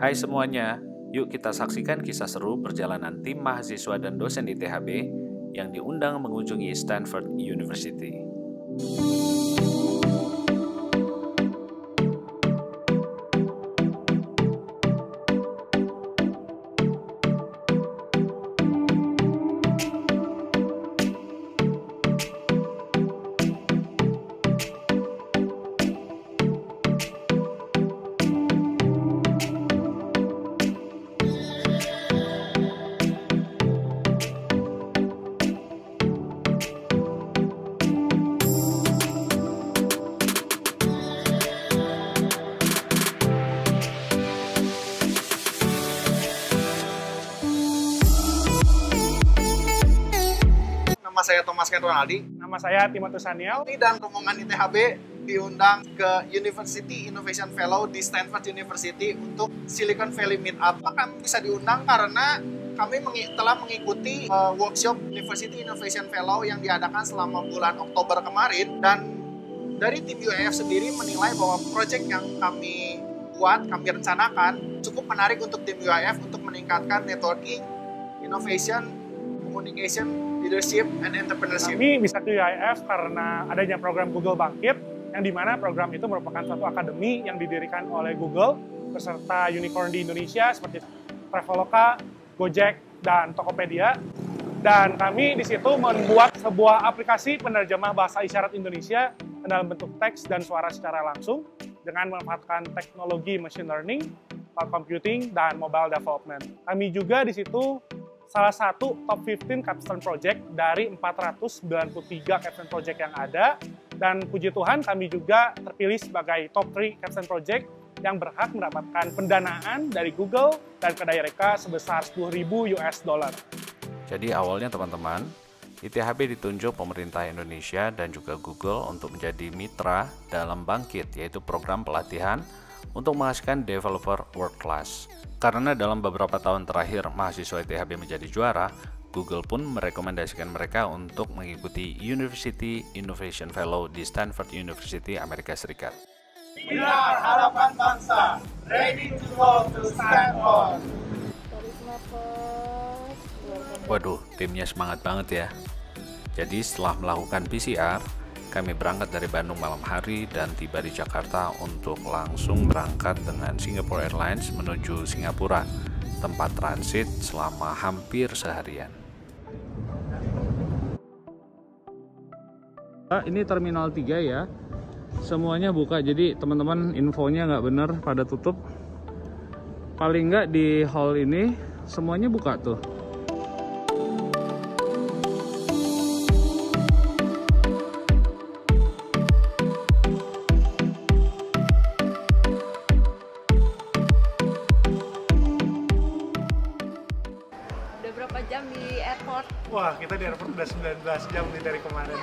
Hai semuanya, yuk kita saksikan kisah seru perjalanan tim mahasiswa dan dosen ITHB yang diundang mengunjungi Stanford University. Nama saya Thomas Ken Ronaldi. Nama saya Timotius Saniel. Dan rombongan ITHB diundang ke University Innovation Fellow di Stanford University untuk Silicon Valley Meetup. Kami bisa diundang karena kami telah mengikuti workshop University Innovation Fellow yang diadakan selama bulan Oktober kemarin. Dan dari tim UIF sendiri menilai bahwa proyek yang kami buat, kami rencanakan cukup menarik untuk tim UIF untuk meningkatkan networking, innovation, communication, leadership, and entrepreneurship. Kami bisa ke UIF karena adanya program Google Bangkit, yang dimana program itu merupakan suatu akademi yang didirikan oleh Google beserta unicorn di Indonesia seperti Traveloka, Gojek, dan Tokopedia. Dan kami di situ membuat sebuah aplikasi penerjemah bahasa isyarat Indonesia dalam bentuk teks dan suara secara langsung dengan memanfaatkan teknologi machine learning, cloud computing, dan mobile development. Kami juga di situ salah satu top 15 capstone project dari 493 capstone project yang ada. Dan puji Tuhan kami juga terpilih sebagai top 3 capstone project yang berhak mendapatkan pendanaan dari Google dan Kedai Reka sebesar $10.000. Jadi awalnya teman-teman, ITHB ditunjuk pemerintah Indonesia dan juga Google untuk menjadi mitra dalam Bangkit, yaitu program pelatihan untuk menghasilkan developer world class. Karena dalam beberapa tahun terakhir mahasiswa ITHB menjadi juara, Google pun merekomendasikan mereka untuk mengikuti University Innovation Fellow di Stanford University, Amerika Serikat. Inilah harapan bangsa, ready to go to Stanford. Waduh, timnya semangat banget ya. Jadi setelah melakukan PCR, kami berangkat dari Bandung malam hari dan tiba di Jakarta untuk langsung berangkat dengan Singapore Airlines menuju Singapura, tempat transit selama hampir seharian. Ini Terminal 3 ya, semuanya buka, jadi teman-teman infonya nggak bener, pada tutup. Paling nggak di hall ini semuanya buka tuh. Berapa jam di airport? Wah, kita di airport udah 19 jam nih dari kemarin.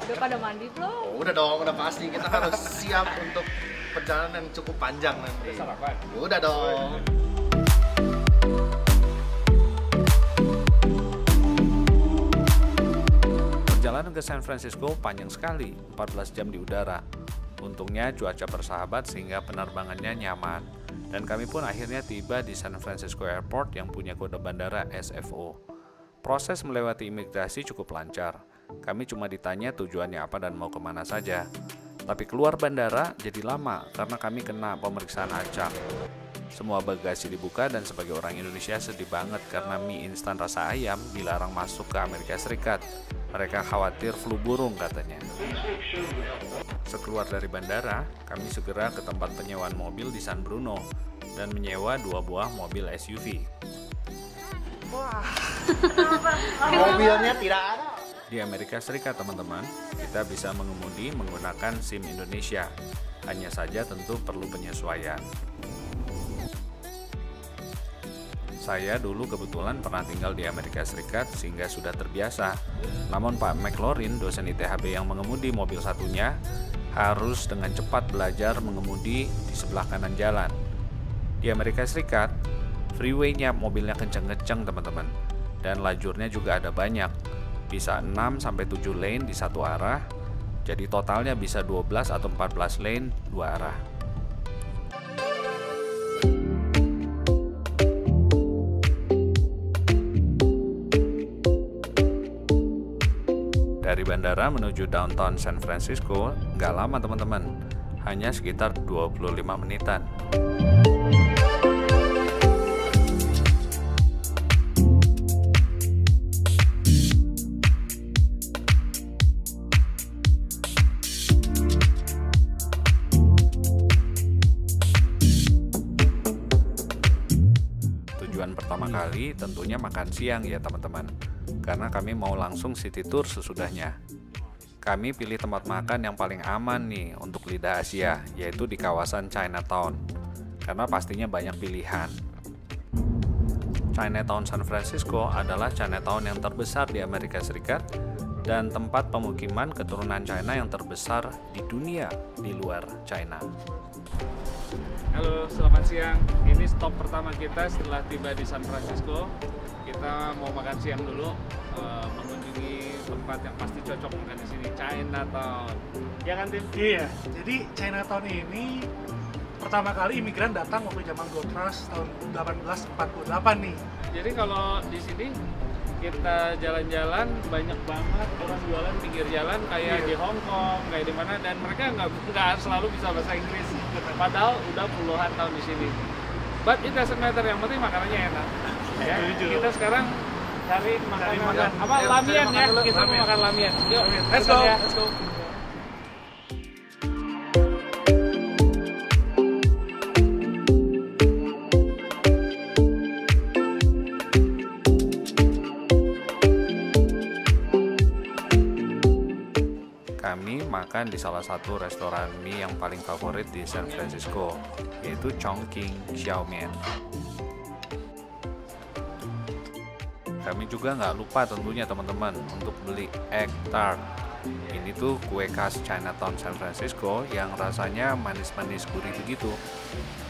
Udah pada mandi belum? Oh, udah dong, udah pasti. Kita harus siap untuk perjalanan yang cukup panjang nanti. Udah sarapan? Udah dong. Perjalanan ke San Francisco panjang sekali, 14 jam di udara. Untungnya cuaca bersahabat sehingga penerbangannya nyaman, dan kami pun akhirnya tiba di San Francisco Airport yang punya kode bandara SFO. Proses melewati imigrasi cukup lancar. Kami cuma ditanya tujuannya apa dan mau kemana saja. Tapi keluar bandara jadi lama karena kami kena pemeriksaan acak. Semua bagasi dibuka dan sebagai orang Indonesia sedih banget karena mie instan rasa ayam dilarang masuk ke Amerika Serikat. Mereka khawatir flu burung katanya. Sekeluar dari bandara, kami segera ke tempat penyewaan mobil di San Bruno dan menyewa 2 buah mobil SUV. Wah, mobilnya tidak ada. Di Amerika Serikat teman-teman, kita bisa mengemudi menggunakan SIM Indonesia. Hanya saja tentu perlu penyesuaian. Saya dulu kebetulan pernah tinggal di Amerika Serikat sehingga sudah terbiasa. Namun Pak McLaurin, dosen ITHB yang mengemudi mobil satunya, harus dengan cepat belajar mengemudi di sebelah kanan jalan. Di Amerika Serikat, freeway-nya mobilnya kenceng-kenceng teman-teman. Dan lajurnya juga ada banyak. Bisa 6-7 lane di satu arah. Jadi totalnya bisa 12 atau 14 lane dua arah. Dari bandara menuju downtown San Francisco nggak lama teman-teman, hanya sekitar 25 menitan. Tujuan pertama kali tentunya makan siang ya teman-teman, karena kami mau langsung city tour sesudahnya. Kami pilih tempat makan yang paling aman nih untuk lidah Asia, yaitu di kawasan Chinatown, karena pastinya banyak pilihan. Chinatown San Francisco adalah Chinatown yang terbesar di Amerika Serikat dan tempat pemukiman keturunan China yang terbesar di dunia di luar China. Halo, selamat siang. Ini stop pertama kita setelah tiba di San Francisco. Kita mau makan siang dulu, mengunjungi tempat yang pasti cocok makan di sini, Chinatown. Ya kan, Tim? Iya, jadi Chinatown ini pertama kali imigran datang waktu zaman Gold Rush tahun 1848 nih. Jadi kalau di sini kita jalan-jalan banyak banget orang jualan pinggir jalan kayak di Hong Kong, kayak di mana, dan mereka nggak selalu bisa bahasa Inggris. Padahal udah puluhan tahun di sini. But it doesn't matter, yang penting makanannya enak. Ya, kita sekarang cari makanan apa lamian ya, kita mau makan lamian. Yuk, let's go. Let's go. Kami makan di salah satu restoran mie yang paling favorit di San Francisco, yaitu Chongqing Xiaomian. Kami juga nggak lupa tentunya teman-teman untuk beli egg tart. Ini tuh kue khas Chinatown San Francisco yang rasanya manis-manis gurih begitu.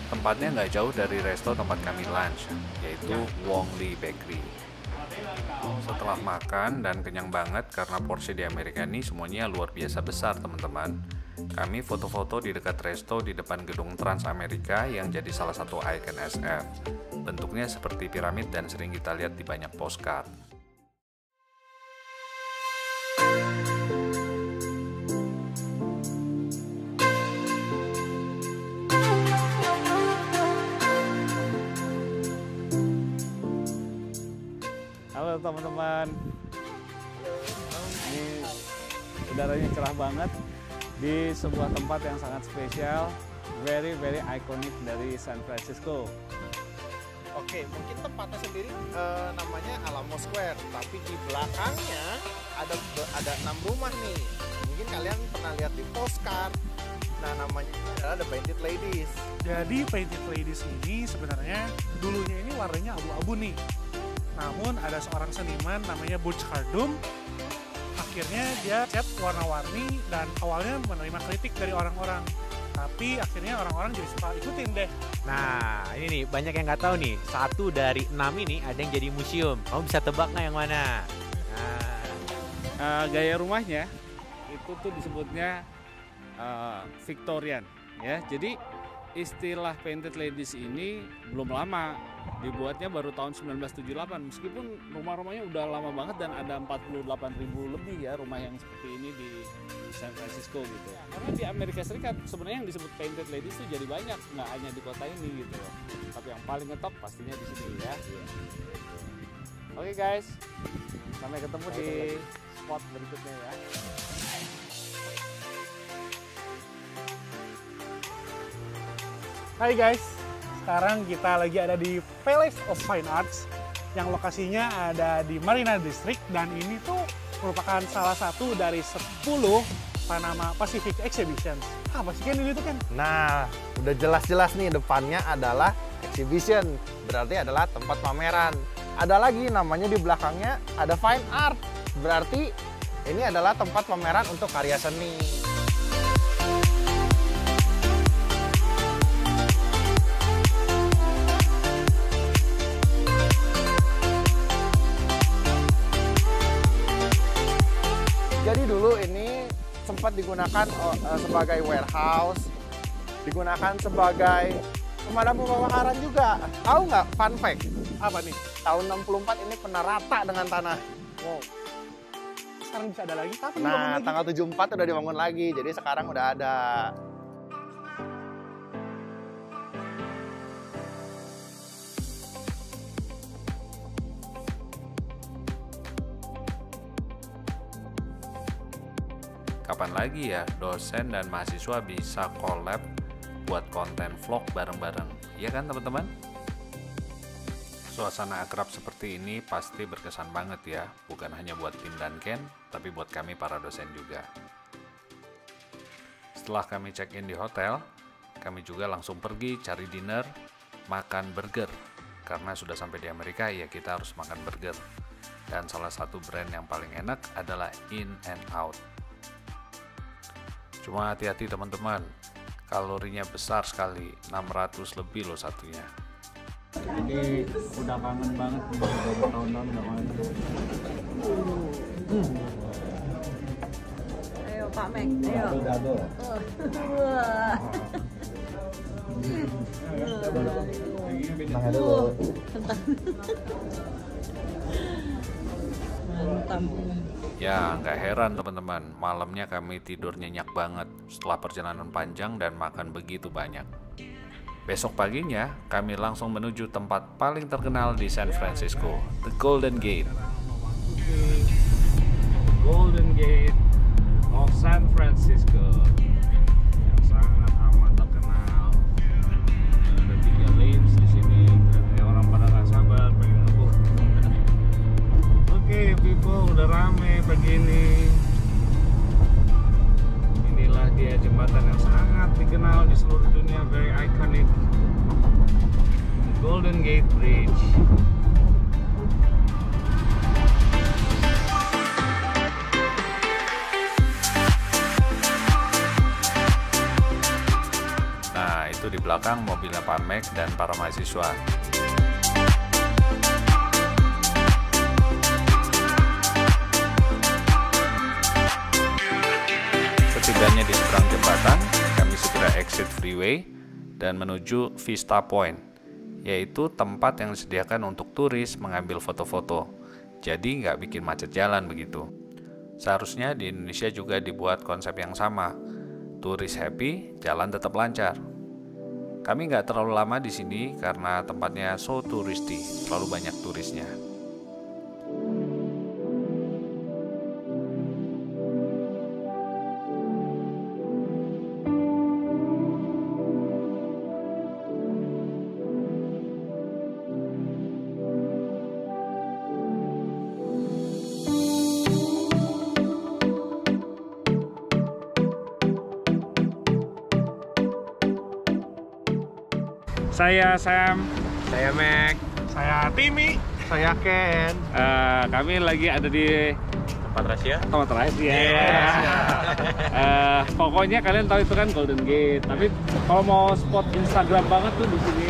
Tempatnya nggak jauh dari resto tempat kami lunch, yaitu Wong Lee Bakery. Setelah makan dan kenyang banget karena porsi di Amerika ini semuanya luar biasa besar teman-teman, kami foto-foto di dekat resto di depan gedung Trans Amerika yang jadi salah satu ikon SF. Bentuknya seperti piramid dan sering kita lihat di banyak postcard. Halo teman-teman, ini udaranya cerah banget di sebuah tempat yang sangat spesial, very iconic dari San Francisco. Oke, mungkin tempatnya sendiri namanya Alamo Square, tapi di belakangnya ada 6 rumah nih. Mungkin kalian pernah lihat di postcard. Nah, namanya adalah The Painted Ladies. Jadi Painted Ladies ini sebenarnya dulunya ini warnanya abu-abu nih. Namun ada seorang seniman namanya Butch Hardum, akhirnya dia cat warna-warni dan awalnya menerima kritik dari orang-orang. Tapi akhirnya orang-orang jadi suka ikutin deh. Nah, ini nih banyak yang nggak tahu nih. 1 dari 6 ini ada yang jadi museum. Kamu bisa tebak nggak yang mana? Nah, gaya rumahnya itu tuh disebutnya Victorian, ya. Jadi istilah Painted Ladies ini belum lama, dibuatnya baru tahun 1978, meskipun rumah-rumahnya udah lama banget dan ada 48.000 lebih ya rumah yang seperti ini di San Francisco gitu. Karena di Amerika Serikat sebenarnya yang disebut Painted Ladies itu jadi banyak, nggak hanya di kota ini gitu. Tapi yang paling ngetop pastinya di sini ya. Oke guys, sampai ketemu di spot berikutnya ya. Hai guys, sekarang kita lagi ada di Palace of Fine Arts yang lokasinya ada di Marina District, dan ini tuh merupakan salah satu dari 10 Panama Pacific Exhibitions. Apa sih kan ini tuh kan? Nah, udah jelas-jelas nih depannya adalah exhibition, berarti adalah tempat pameran. Ada lagi namanya di belakangnya ada Fine Art, berarti ini adalah tempat pameran untuk karya seni. Jadi dulu ini sempat digunakan sebagai warehouse, digunakan sebagai pemadam kebakaran juga. Tahu nggak fun fact? Apa nih? Tahun 64 ini pernah rata dengan tanah. Wow. sekarang bisa ada lagi? Kapan dibangun Nah, lagi? tanggal 74 udah dibangun lagi, jadi sekarang udah ada. Kapan lagi ya dosen dan mahasiswa bisa collab buat konten vlog bareng-bareng, iya kan teman-teman? Suasana akrab seperti ini pasti berkesan banget ya, bukan hanya buat Tim dan Ken, tapi buat kami para dosen juga. Setelah kami check-in di hotel, kami juga langsung pergi cari dinner, makan burger. Karena sudah sampai di Amerika, ya kita harus makan burger. Dan salah satu brand yang paling enak adalah In-N-Out. Cuma hati-hati teman-teman, kalorinya besar sekali, 600 lebih loh satunya. Jadi udah kangen banget nih, udah bertahun-tahun nggak main. Ayo Pak Mek, ayo. Dado. Wah. Tangan dulu. Mantap. Ya, nggak heran teman-teman, malamnya kami tidur nyenyak banget setelah perjalanan panjang dan makan begitu banyak. Besok paginya, kami langsung menuju tempat paling terkenal di San Francisco, The Golden Gate. Golden Gate of San Francisco, yang sangat amat terkenal. Ada 3 lanes di sini, ya orang pada nggak sabar pengen ngebut. Oke, people, udah rame begini. Inilah dia jembatan yang sangat dikenal di seluruh dunia, very iconic, the Golden Gate Bridge. Nah, itu di belakang mobilnya Pak Mek dan para mahasiswa. Setibanya di seberang jembatan, kami segera exit freeway dan menuju Vista Point, yaitu tempat yang disediakan untuk turis mengambil foto-foto. Jadi nggak bikin macet jalan begitu. Seharusnya di Indonesia juga dibuat konsep yang sama. Turis happy, jalan tetap lancar. Kami nggak terlalu lama di sini karena tempatnya so touristy, terlalu banyak turisnya. Saya Sam, Saya Mac, Saya Timmy. Saya Ken. kami lagi ada di tempat rahasia. tempat rahasia. Pokoknya kalian tahu itu kan Golden Gate. Tapi kalau mau spot Instagram banget tuh di sini,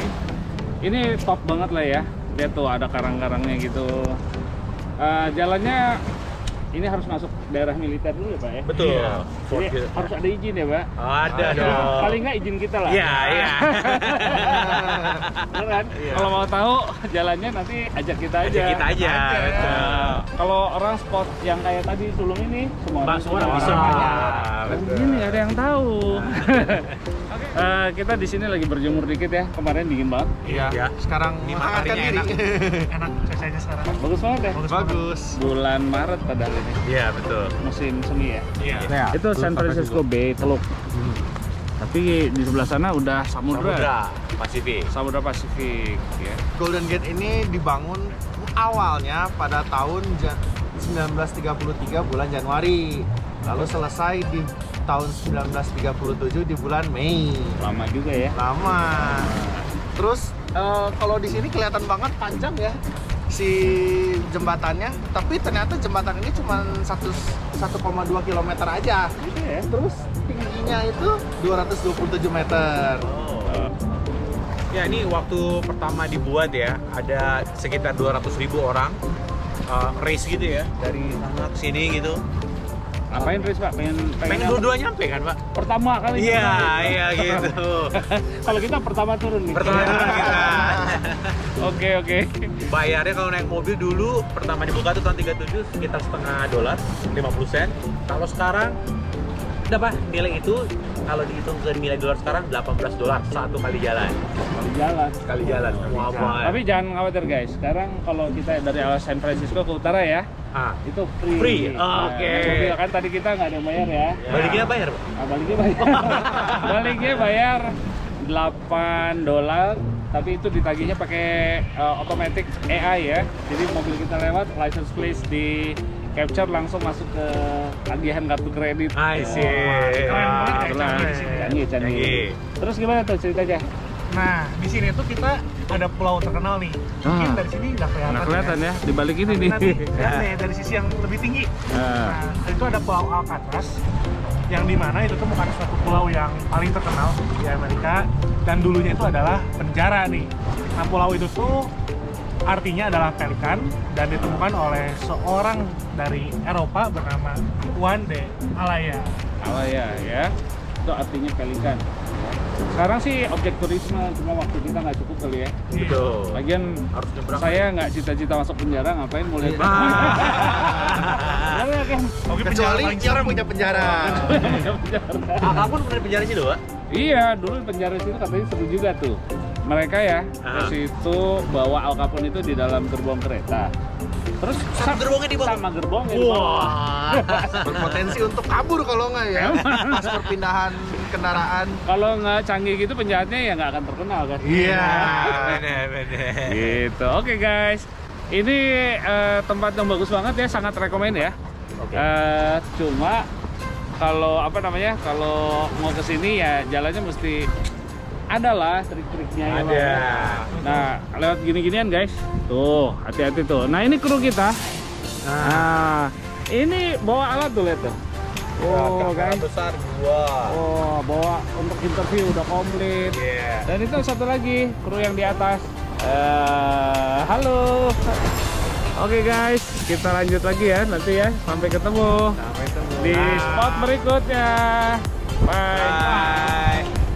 ini top banget lah ya. Lihat tuh ada karang-karangnya gitu. Jalannya ini harus masuk daerah militer dulu ya Pak ya? Betul. Jadi harus ada izin ya Pak? Oh, ada dong. Paling nggak izin kita lah. Iya, iya. Bener kan? Kalau mau tahu jalannya nanti ajak kita aja. Ajak kita aja. Betul. Kalau orang spot yang kayak tadi Sulung ini semua Orang bisa. Ini nggak ada yang tahu. Kita di sini lagi berjemur dikit ya. Kemarin dingin banget. Iya. Ya. Sekarang Ini menghangatkan mataharinya diri. Enak cuacanya sekarang. Bagus banget ya. Bagus. Bulan Maret padahal ini Iya, betul. musim semi ya. Iya. Itu San Francisco Bay, Teluk. Tapi di sebelah sana udah Samudra Pasifik. Samudra Pasifik ya. Golden Gate ini dibangun awalnya pada tahun 1933 bulan Januari. Lalu selesai di tahun 1937 di bulan Mei. Lama juga ya. Lama. Terus kalau di sini kelihatan banget panjang ya si jembatannya, tapi ternyata jembatan ini cuma 1,2 km aja. Gitu ya. Terus tingginya itu 227 meter. Ya, ini waktu pertama dibuat ya, ada sekitar 200.000 orang race gitu ya, dari sana ke sini gitu. Apain Riz Pak? Pengen Dua-dua nyampe kan Pak? pertama kali. Iya gitu. Kalau kita pertama turun nih. Pertama kita. Oke. Bayarnya kalau naik mobil dulu pertama dibuka tuh tahun 37 sekitar $0,5, 50 sen. Kalau sekarang udah Pak, nilai itu kalau dihitung ke nilai dolar sekarang $18 satu kali jalan. Sekali jalan. Wah, Tapi jangan khawatir guys. Sekarang kalau kita dari San Francisco ke utara ya, itu free. Free. Oke. Mobil kan tadi kita nggak ada bayar ya. Baliknya bayar Pak? Baliknya bayar. Baliknya bayar $8, tapi itu ditagihnya pakai automatic AI ya. Jadi mobil kita lewat, license plate di capture langsung masuk ke tagihan kartu kredit. I see. Canggih. Terus gimana tuh ceritanya? Nah, di sini tuh kita ada pulau terkenal nih. Mungkin dari sini nggak kelihatan. Nggak kelihatan ya, di balik ini nih. Nanti lihat nih dari sisi yang lebih tinggi. Nah, itu ada Pulau Alcatraz, yang dimana itu tuh bukan suatu pulau yang paling terkenal di Amerika, dan dulunya itu adalah penjara nih. Nah, pulau itu tuh artinya adalah pelikan dan ditemukan oleh seorang dari Eropa bernama Juan de Alaya. Alaya ya, itu artinya pelikan. Sekarang sih objek turisme, cuma waktu kita nggak cukup kali ya. Betul. Lagian Harus nyebrang. saya nggak cita-cita masuk penjara, ngapain mau lihat? Kecuali yang punya penjara. Kakak pun pernah di penjara sih Pak? Iya, dulu penjara situ katanya seru juga tuh. Mereka ya ke situ bawa Al Capone itu di dalam gerbong kereta. Terus Sama gerbongnya dibawa? Sama gerbongnya Wah. Berpotensi untuk kabur kalau nggak ya. Pas perpindahan kendaraan. Kalau nggak canggih gitu penjahatnya ya nggak akan terkenal kan? Iya. Bener. Gitu. Oke guys, ini tempat yang bagus banget ya, sangat rekomen ya. Cuma kalau kalau mau ke sini ya jalannya mesti adalah trik-triknya ya. Ada. Nah, lewat gini-ginian guys. Tuh, hati-hati tuh. Nah, ini kru kita. Nah, ini bawa alat tuh lihat tuh. Oh, guys. Besar gua. Oh, bawa untuk interview udah komplit. Iya. Dan itu satu lagi, kru yang di atas. Halo. Oke guys, kita lanjut lagi ya nanti ya. Sampai ketemu. Di spot berikutnya. Bye.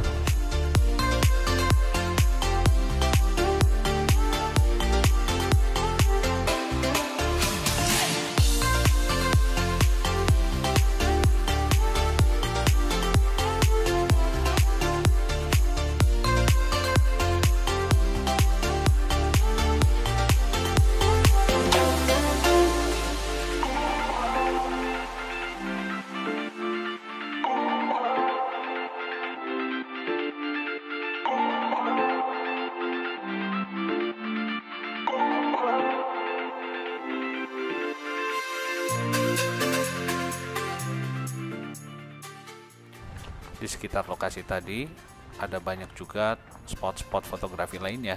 Di sekitar lokasi tadi ada banyak juga spot-spot fotografi lainnya.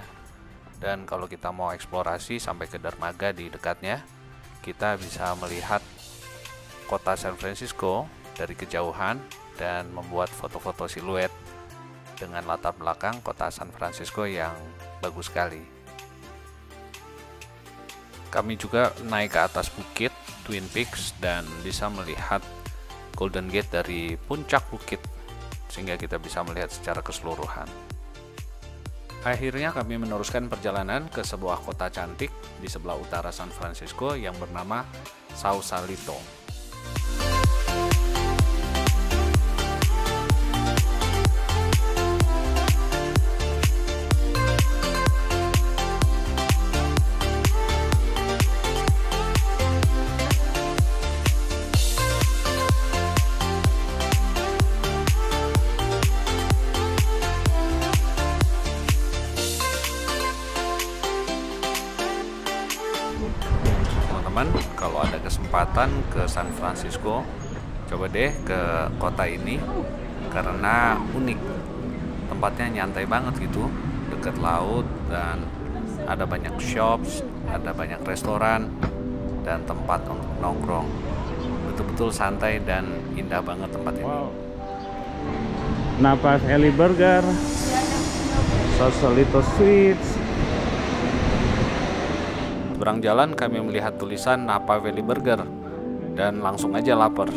Dan kalau kita mau eksplorasi sampai ke dermaga di dekatnya, kita bisa melihat kota San Francisco dari kejauhan dan membuat foto-foto siluet dengan latar belakang kota San Francisco yang bagus sekali. Kami juga naik ke atas bukit Twin Peaks dan bisa melihat Golden Gate dari puncak bukit, sehingga kita bisa melihat secara keseluruhan. Akhirnya kami meneruskan perjalanan ke sebuah kota cantik di sebelah utara San Francisco yang bernama Sausalito. Teman-teman, kalau ada kesempatan ke San Francisco, coba deh ke kota ini karena unik. Tempatnya nyantai banget gitu, dekat laut dan ada banyak shops, ada banyak restoran dan tempat untuk nongkrong. Betul-betul santai dan indah banget tempat ini. Wow. Napa Valley Burger, Sausalito Sweets. Seberang jalan kami melihat tulisan Napa Valley Burger dan langsung aja lapar.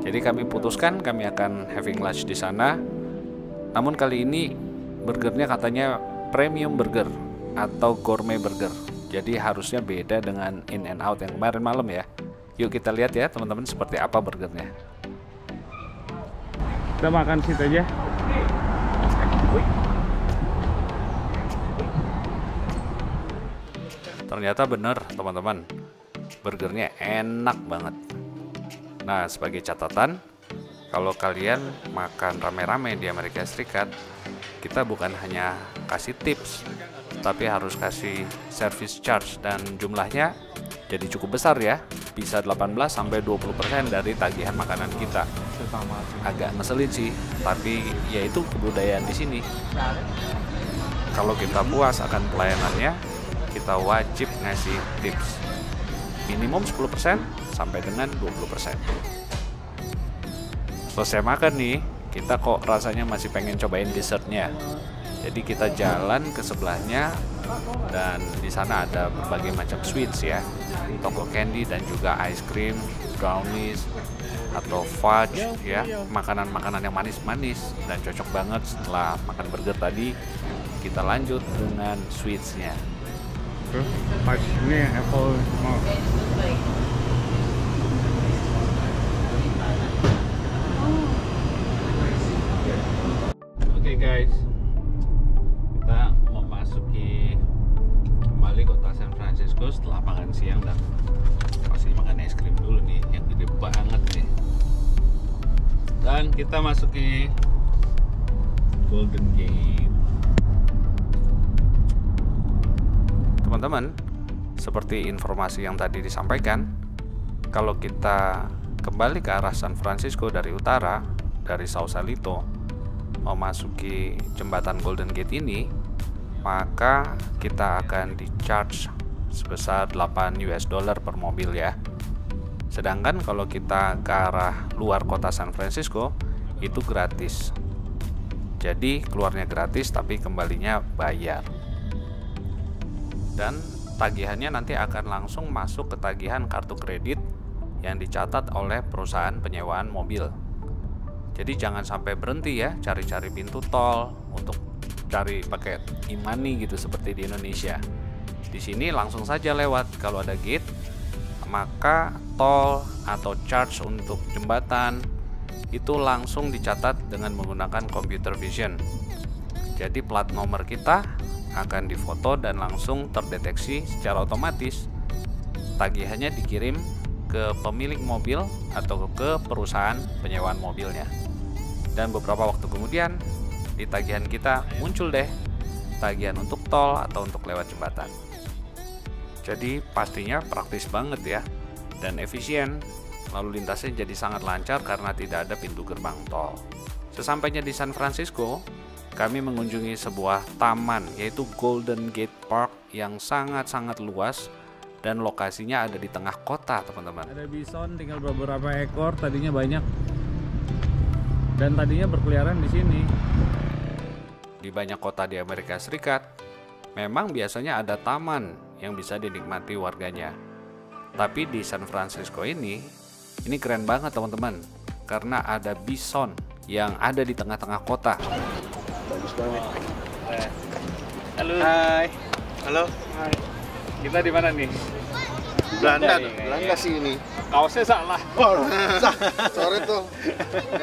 Jadi kami putuskan kami akan having lunch di sana. Namun kali ini burgernya katanya premium burger atau gourmet burger. Jadi harusnya beda dengan In and Out yang kemarin malam ya. Yuk kita lihat ya teman-teman seperti apa burgernya. Kita makan situ aja. Ternyata bener teman-teman, burgernya enak banget. Nah, sebagai catatan, kalau kalian makan rame-rame di Amerika Serikat, kita bukan hanya kasih tips, tapi harus kasih service charge, dan jumlahnya jadi cukup besar ya, bisa 18-20% dari tagihan makanan kita. Agak ngeselin sih, tapi ya itu kebudayaan di sini. Kalau kita puas akan pelayanannya, kita wajib ngasih tips minimum 10% sampai dengan 20%. Selesai makan nih, kita kok rasanya masih pengen cobain dessertnya. Jadi kita jalan ke sebelahnya, dan di sana ada berbagai macam sweets ya, toko candy dan juga ice cream, brownies atau fudge ya, makanan-makanan yang manis-manis dan cocok banget. Setelah makan burger tadi, kita lanjut dengan sweetsnya. Pas ini apple mau. Oke guys, kita memasuki kembali kota San Francisco setelah makan siang, dan pasti makan es krim dulu nih yang gede banget nih. Dan kita masuki Golden Gate. Teman-teman, seperti informasi yang tadi disampaikan, kalau kita kembali ke arah San Francisco dari utara, dari Sausalito, memasuki jembatan Golden Gate ini, maka kita akan di-charge sebesar $8 per mobil ya. Sedangkan kalau kita ke arah luar kota San Francisco, itu gratis. Jadi keluarnya gratis tapi kembalinya bayar. Dan tagihannya nanti akan langsung masuk ke tagihan kartu kredit yang dicatat oleh perusahaan penyewaan mobil. Jadi jangan sampai berhenti ya cari-cari pintu tol untuk cari pakai e-money gitu seperti di Indonesia. Di sini langsung saja lewat, kalau ada gate maka tol atau charge untuk jembatan itu langsung dicatat dengan menggunakan computer vision. Jadi plat nomor kita akan difoto dan langsung terdeteksi secara otomatis. Tagihannya dikirim ke pemilik mobil atau ke perusahaan penyewaan mobilnya. Dan beberapa waktu kemudian di tagihan kita muncul deh tagihan untuk tol atau untuk lewat jembatan. Jadi pastinya praktis banget ya dan efisien. Lalu lintasnya jadi sangat lancar karena tidak ada pintu gerbang tol. Sesampainya di San Francisco, kami mengunjungi sebuah taman yaitu Golden Gate Park yang sangat-sangat luas dan lokasinya ada di tengah kota, teman-teman. Ada bison, tinggal beberapa ekor, tadinya banyak. Dan tadinya berkeliaran di sini. Di banyak kota di Amerika Serikat, memang biasanya ada taman yang bisa dinikmati warganya. Tapi di San Francisco ini keren banget teman-teman, karena ada bison yang ada di tengah-tengah kota. Bagus banget. Halo. Hai. Halo. Hai. Kita di mana nih? Belanda, nih, Belanda sih ini. Kaosnya salah. Oh, sorry tuh.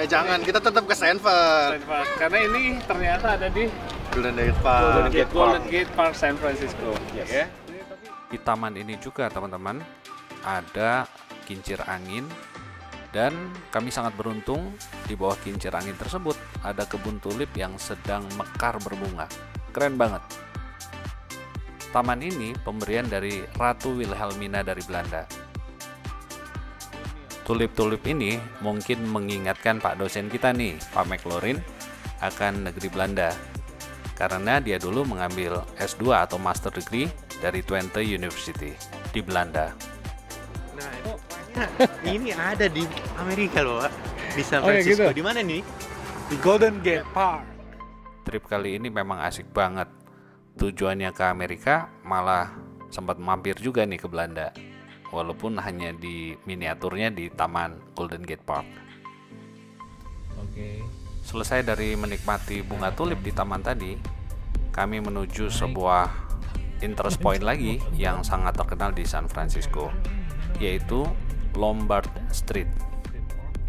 Jangan, kita tetap ke Stanford. Karena ini ternyata ada di Golden Gate Park. Golden Gate Park San Francisco. Yes. Ya. Di taman ini juga teman-teman ada kincir angin, dan kami sangat beruntung di bawah kincir angin tersebut ada kebun tulip yang sedang mekar berbunga. Keren banget. Taman ini pemberian dari Ratu Wilhelmina dari Belanda. Tulip-tulip ini mungkin mengingatkan Pak dosen kita nih, Pak McLaurin, akan negeri Belanda. Karena dia dulu mengambil S2 atau Master Degree dari Twente University di Belanda. Nah, ini ada di Amerika loh, Pak. Di San Oh, ya Francisco. gitu? Di mana nih? Di Golden Gate Park. Trip kali ini memang asik banget. Tujuannya ke Amerika, malah sempat mampir juga nih ke Belanda. Walaupun hanya di miniaturnya di Taman Golden Gate Park. Selesai dari menikmati bunga tulip di taman tadi, kami menuju sebuah interest point lagi yang sangat terkenal di San Francisco, yaitu Lombard Street.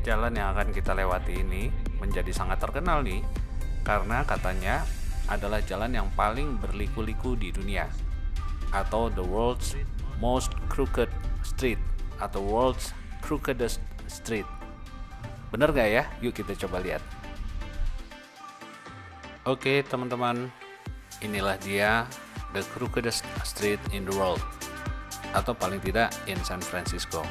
Jalan yang akan kita lewati ini menjadi sangat terkenal nih, karena katanya adalah jalan yang paling berliku-liku di dunia, atau the world's most crooked street, atau world's crookedest street. Bener gak ya? Yuk kita coba lihat. Oke teman-teman, inilah dia the crookedest street in the world, atau paling tidak in San Francisco.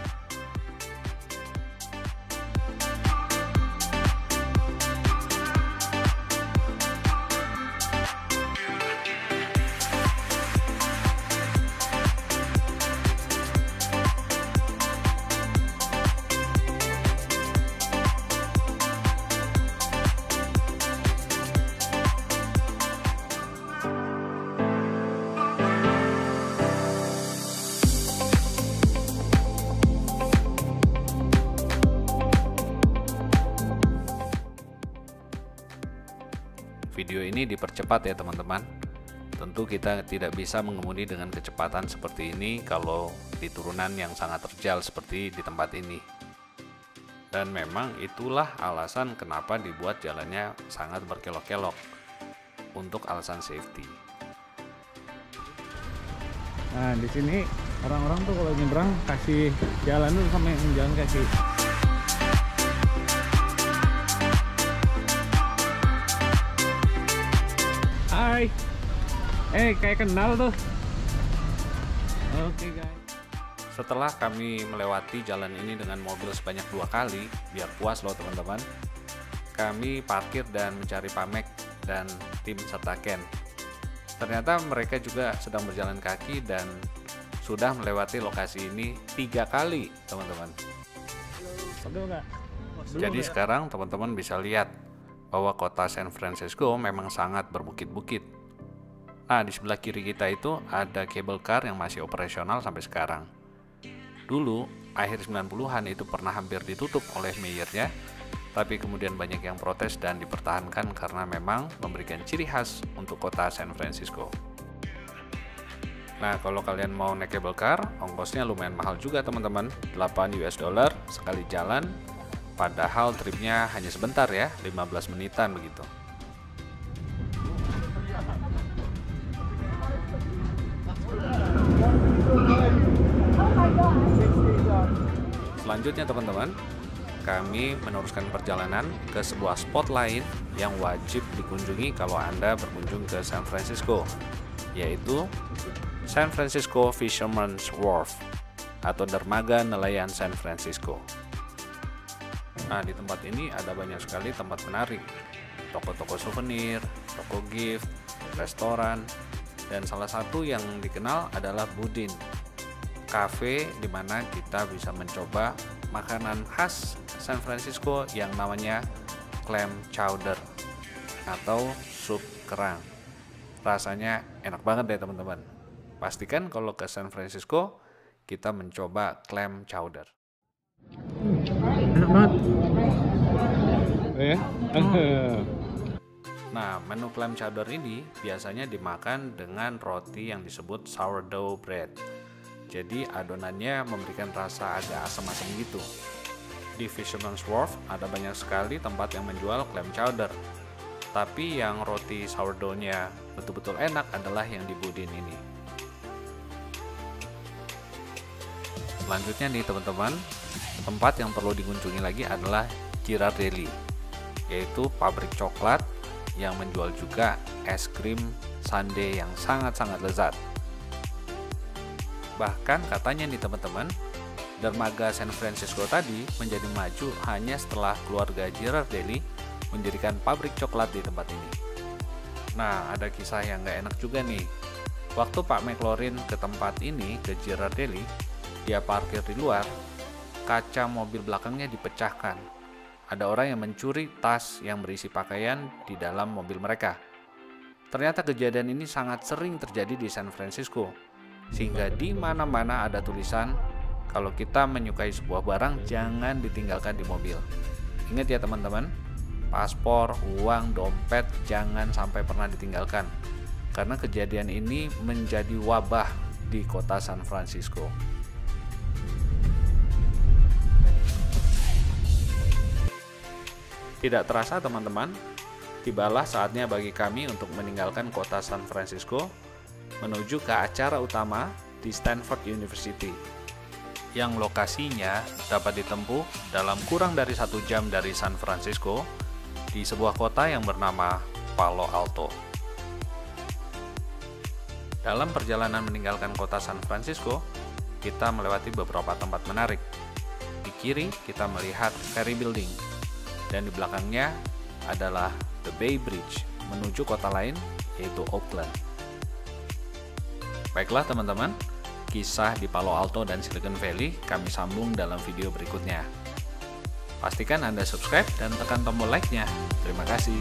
Video ini dipercepat ya teman-teman. Tentu kita tidak bisa mengemudi dengan kecepatan seperti ini kalau di turunan yang sangat terjal seperti di tempat ini. Dan memang itulah alasan kenapa dibuat jalannya sangat berkelok-kelok, untuk alasan safety. Nah, di sini orang-orang tuh kalau nyebrang kasih jalan dulu sama yang jalan kaki. Hai. Kayak kenal tuh. Oke, guys. Setelah kami melewati jalan ini dengan mobil sebanyak 2 kali, biar puas loh teman-teman, kami parkir dan mencari Pak Mac dan tim serta Ken. Ternyata mereka juga sedang berjalan kaki dan sudah melewati lokasi ini 3 kali teman-teman. Jadi sekarang teman-teman bisa lihat bahwa kota San Francisco memang sangat berbukit-bukit. Nah, di sebelah kiri kita itu ada cable car yang masih operasional sampai sekarang. Dulu, akhir 90-an itu pernah hampir ditutup oleh mayornya, tapi kemudian banyak yang protes dan dipertahankan karena memang memberikan ciri khas untuk kota San Francisco. Nah, kalau kalian mau naik cable car, ongkosnya lumayan mahal juga teman-teman, $8 sekali jalan. Padahal tripnya hanya sebentar ya, 15 menitan begitu. Selanjutnya teman-teman, kami meneruskan perjalanan ke sebuah spot lain yang wajib dikunjungi kalau Anda berkunjung ke San Francisco, yaitu San Francisco Fisherman's Wharf, atau dermaga nelayan San Francisco. Nah, di tempat ini ada banyak sekali tempat menarik, toko-toko souvenir, toko gift, restoran, dan salah satu yang dikenal adalah Boudin, cafe di mana kita bisa mencoba makanan khas San Francisco yang namanya clam chowder atau sup kerang. Rasanya enak banget deh teman-teman. Pastikan kalau ke San Francisco kita mencoba clam chowder. Enak banget. Nah, menu clam chowder ini biasanya dimakan dengan roti yang disebut sourdough bread. Jadi adonannya memberikan rasa agak asam-asam gitu. Di Fisherman's Wharf ada banyak sekali tempat yang menjual clam chowder. Tapi yang roti sourdough-nya betul-betul enak adalah yang di Boudin ini. Selanjutnya nih teman-teman, tempat yang perlu dikunjungi lagi adalah Ghirardelli, yaitu pabrik coklat yang menjual juga es krim sundae yang sangat-sangat lezat. Bahkan katanya nih teman-teman, dermaga San Francisco tadi menjadi maju hanya setelah keluarga Ghirardelli mendirikan pabrik coklat di tempat ini. Nah, ada kisah yang gak enak juga nih. Waktu Pak McLaurin ke tempat ini, ke Ghirardelli, dia parkir di luar, kaca mobil belakangnya dipecahkan. Ada orang yang mencuri tas yang berisi pakaian di dalam mobil mereka. Ternyata kejadian ini sangat sering terjadi di San Francisco, sehingga di mana-mana ada tulisan kalau kita menyukai sebuah barang jangan ditinggalkan di mobil. Ingat ya teman-teman, paspor, uang, dompet jangan sampai pernah ditinggalkan. Karena kejadian ini menjadi wabah di kota San Francisco. Tidak terasa teman-teman, tibalah saatnya bagi kami untuk meninggalkan kota San Francisco menuju ke acara utama di Stanford University, yang lokasinya dapat ditempuh dalam kurang dari 1 jam dari San Francisco di sebuah kota yang bernama Palo Alto. Dalam perjalanan meninggalkan kota San Francisco, kita melewati beberapa tempat menarik. Di kiri kita melihat Ferry Building, dan di belakangnya adalah The Bay Bridge menuju kota lain yaitu Oakland. Baiklah teman-teman, kisah di Palo Alto dan Silicon Valley kami sambung dalam video berikutnya. Pastikan Anda subscribe dan tekan tombol like-nya. Terima kasih.